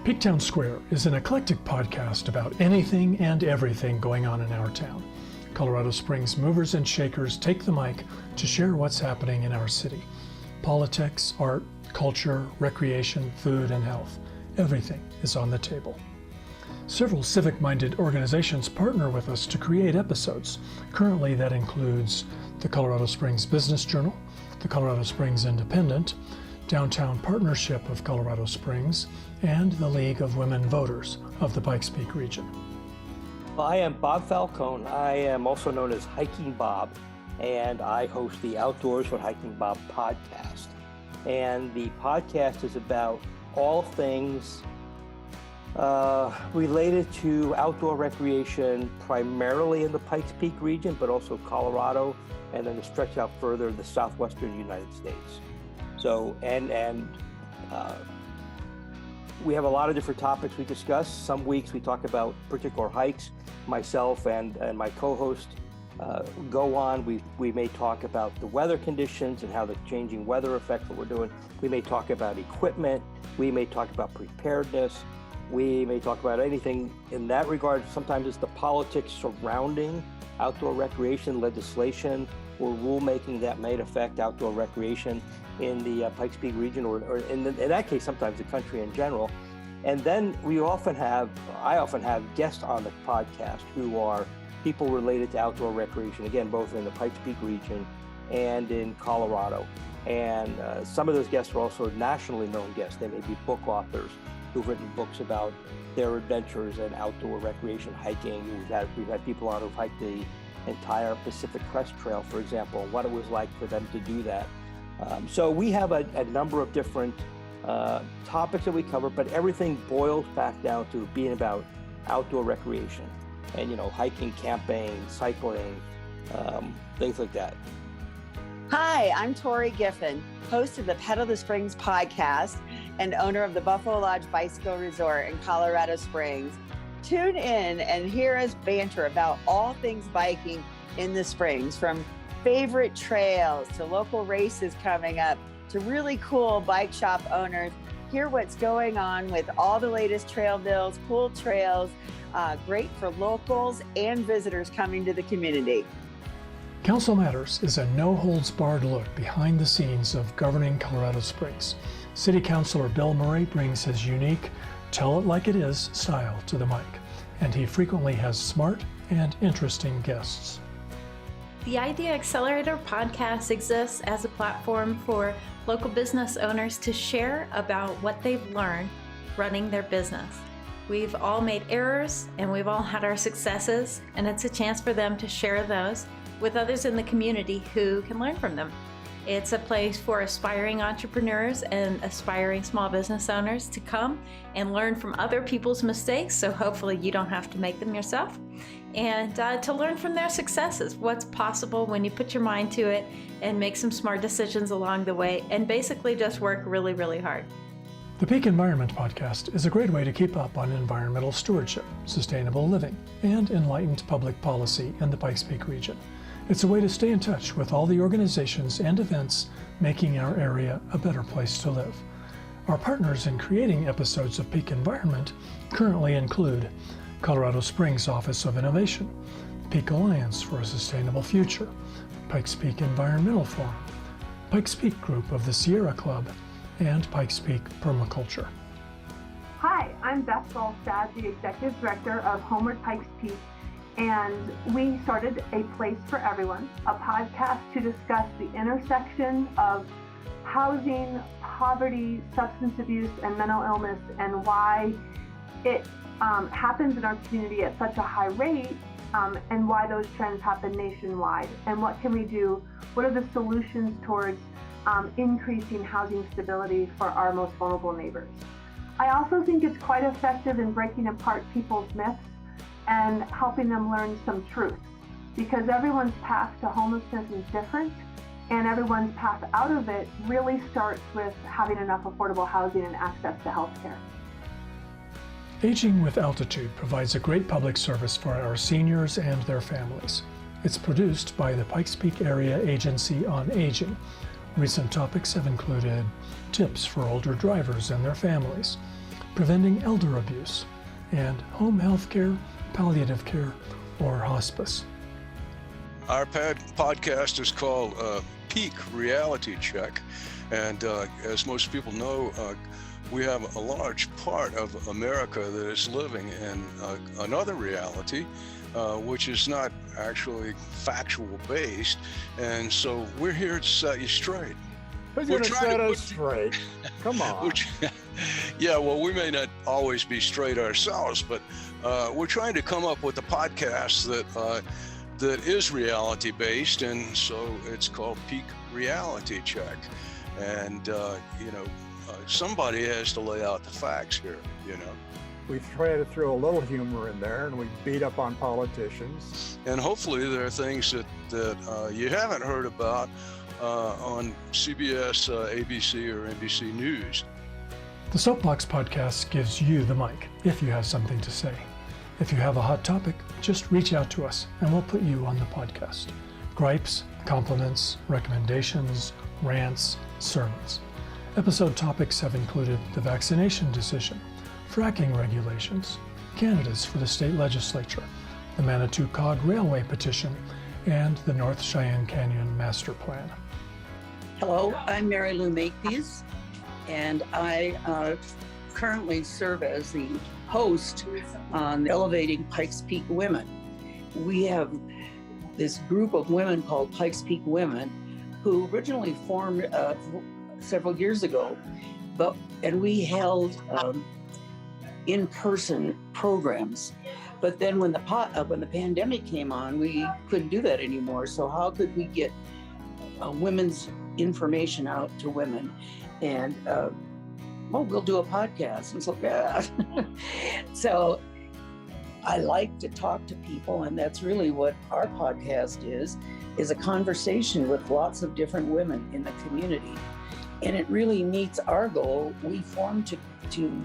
Peaktown Square is an eclectic podcast about anything and everything going on in our town. Colorado Springs movers and shakers take the mic to share what's happening in our city. Politics, art, culture, recreation, food, and health. Everything is on the table. Several civic-minded organizations partner with us to create episodes. Currently, that includes the Colorado Springs Business Journal, the Colorado Springs Independent, Downtown Partnership of Colorado Springs, and the League of Women Voters of the Pikes Peak Region. I am Bob Falcone. I am also known as Hiking Bob, and I host the Outdoors with Hiking Bob podcast. And the podcast is about all things related to outdoor recreation, primarily in the Pikes Peak region, but also Colorado, and then to stretch out further the southwestern United States. So, we have a lot of different topics we discuss. Some weeks we talk about particular hikes. Myself and my co-host go on. We may talk about the weather conditions and how the changing weather affects what we're doing. We may talk about equipment. We may talk about preparedness. We may talk about anything in that regard. Sometimes it's the politics surrounding outdoor recreation legislation or rulemaking that may affect outdoor recreation in the Pikes Peak region, or in that case, sometimes the country in general. And then I often have guests on the podcast who are people related to outdoor recreation, again, both in the Pikes Peak region and in Colorado. And some of those guests are also nationally known guests. They may be book authors who've written books about their adventures in outdoor recreation, hiking. We've had people on who've hiked the entire Pacific Crest Trail, for example, what it was like for them to do that. So we have a number of different topics that we cover, but everything boils back down to being about outdoor recreation and, hiking, camping, cycling, things like that. Hi, I'm Tori Giffen, host of the Pedal the Springs podcast and owner of the Buffalo Lodge Bicycle Resort in Colorado Springs. Tune in and hear us banter about all things biking in the Springs, from favorite trails to local races coming up to really cool bike shop owners. Hear what's going on with all the latest trail builds, cool trails, great for locals and visitors coming to the community. Council Matters is a no-holds-barred look behind the scenes of governing Colorado Springs. City Councilor Bill Murray brings his unique, tell-it-like-it-is style to the mic, and he frequently has smart and interesting guests. The Idea Accelerator podcast exists as a platform for local business owners to share about what they've learned running their business. We've all made errors and we've all had our successes, and it's a chance for them to share those with others in the community who can learn from them. It's a place for aspiring entrepreneurs and aspiring small business owners to come and learn from other people's mistakes, so hopefully you don't have to make them yourself, and to learn from their successes, what's possible when you put your mind to it and make some smart decisions along the way, and basically just work really, really hard. The Peak Environment Podcast is a great way to keep up on environmental stewardship, sustainable living, and enlightened public policy in the Pikes Peak region. It's a way to stay in touch with all the organizations and events making our area a better place to live. Our partners in creating episodes of Peak Environment currently include Colorado Springs Office of Innovation, Peak Alliance for a Sustainable Future, Pikes Peak Environmental Forum, Pikes Peak Group of the Sierra Club, and Pikes Peak Permaculture. Hi, I'm Beth Golstad, the Executive Director of Homeward Pikes Peak, and we started A Place for Everyone, a podcast to discuss the intersection of housing, poverty, substance abuse, and mental illness, and why it happens in our community at such a high rate, and why those trends happen nationwide, and what can we do, what are the solutions towards increasing housing stability for our most vulnerable neighbors. I also think it's quite effective in breaking apart people's myths and helping them learn some truth, because everyone's path to homelessness is different, and everyone's path out of it really starts with having enough affordable housing and access to healthcare. Aging with Altitude provides a great public service for our seniors and their families. It's produced by the Pikes Peak Area Agency on Aging. Recent topics have included tips for older drivers and their families, preventing elder abuse, and home health care, palliative care, or hospice. Our podcast is called Peak Reality Check, and as most people know, we have a large part of America that is living in another reality, which is not actually factual based, and so we're here to set you straight. Who's going to set us straight? Come on. Yeah, well, we may not always be straight ourselves, but we're trying to come up with a podcast that is reality based, and so it's called Peak Reality Check. And somebody has to lay out the facts here. We try to throw a little humor in there, and we beat up on politicians. And hopefully there are things that you haven't heard about on CBS, ABC, or NBC News. The Soapbox Podcast gives you the mic if you have something to say. If you have a hot topic, just reach out to us and we'll put you on the podcast. Gripes, compliments, recommendations, rants, sermons. Episode topics have included the vaccination decision, fracking regulations, candidates for the state legislature, the Manitou Cog Railway petition, and the North Cheyenne Canyon Master Plan. Hello, I'm Mary Lou Makepeace, and I currently serve as the host on Elevating Pikes Peak Women. We have this group of women called Pikes Peak Women who originally formed several years ago, and we held in-person programs. But then when the pandemic came on, we couldn't do that anymore. So how could we get women's information out to women? And we'll do a podcast. And so, yeah. So I like to talk to people, and that's really what our podcast is a conversation with lots of different women in the community. And it really meets our goal. We formed to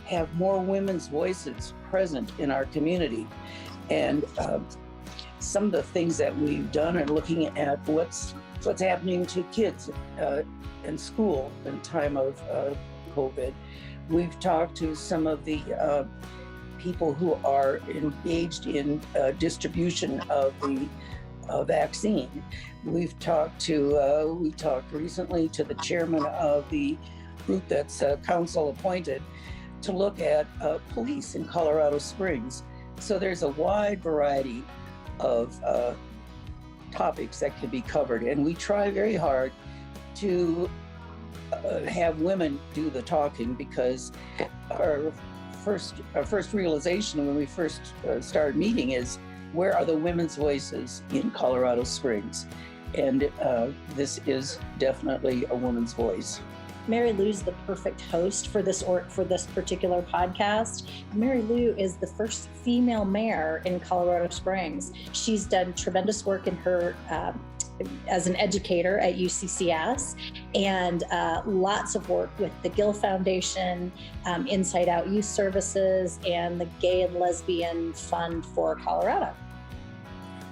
have more women's voices present in our community. And some of the things that we've done are looking at what's happening to kids in school in time of COVID. We've talked to some of the people who are engaged in distribution of the vaccine. We talked recently to the chairman of the group that's council appointed to look at police in Colorado Springs. So there's a wide variety of topics that can be covered, and we try very hard to have women do the talking, because our first realization when we first started meeting is, where are the women's voices in Colorado Springs? And this is definitely a woman's voice. Mary Lou's the perfect host for this particular podcast. Mary Lou is the first female mayor in Colorado Springs. She's done tremendous work in her as an educator at UCCS, and lots of work with the Gill Foundation, Inside Out Youth Services, and the Gay and Lesbian Fund for Colorado.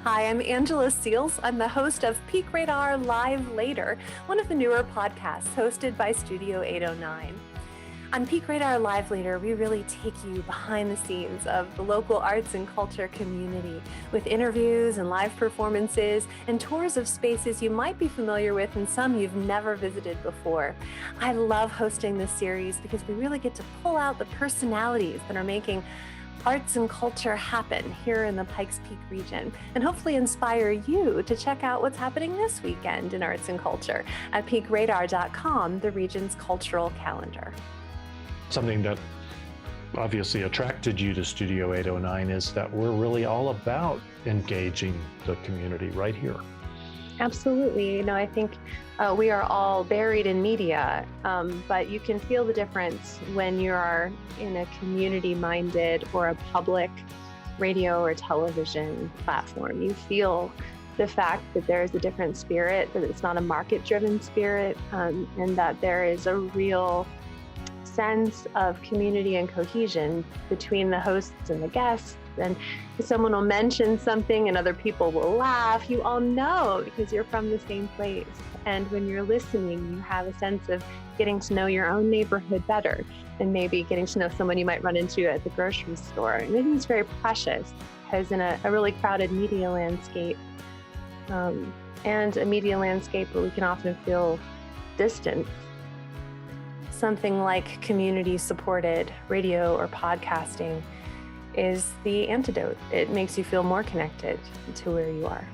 Hi, I'm Angela Seals. I'm the host of Peak Radar Live Later, one of the newer podcasts hosted by Studio 809. On Peak Radar Live Later, we really take you behind the scenes of the local arts and culture community with interviews and live performances and tours of spaces you might be familiar with and some you've never visited before. I love hosting this series because we really get to pull out the personalities that are making arts and culture happen here in the Pikes Peak region, and hopefully inspire you to check out what's happening this weekend in arts and culture at peakradar.com, the region's cultural calendar. Something that obviously attracted you to Studio 809 is that we're really all about engaging the community right here. Absolutely. I think we are all buried in media, but you can feel the difference when you are in a community-minded or a public radio or television platform. You feel the fact that there is a different spirit, that it's not a market-driven spirit, and that there is a real sense of community and cohesion between the hosts and the guests, And someone will mention something and other people will laugh. You all know because you're from the same place. And when you're listening, you have a sense of getting to know your own neighborhood better and maybe getting to know someone you might run into at the grocery store. And I think it's very precious because in a really crowded media landscape, and a media landscape where we can often feel distant, something like community-supported radio or podcasting is the antidote. It makes you feel more connected to where you are.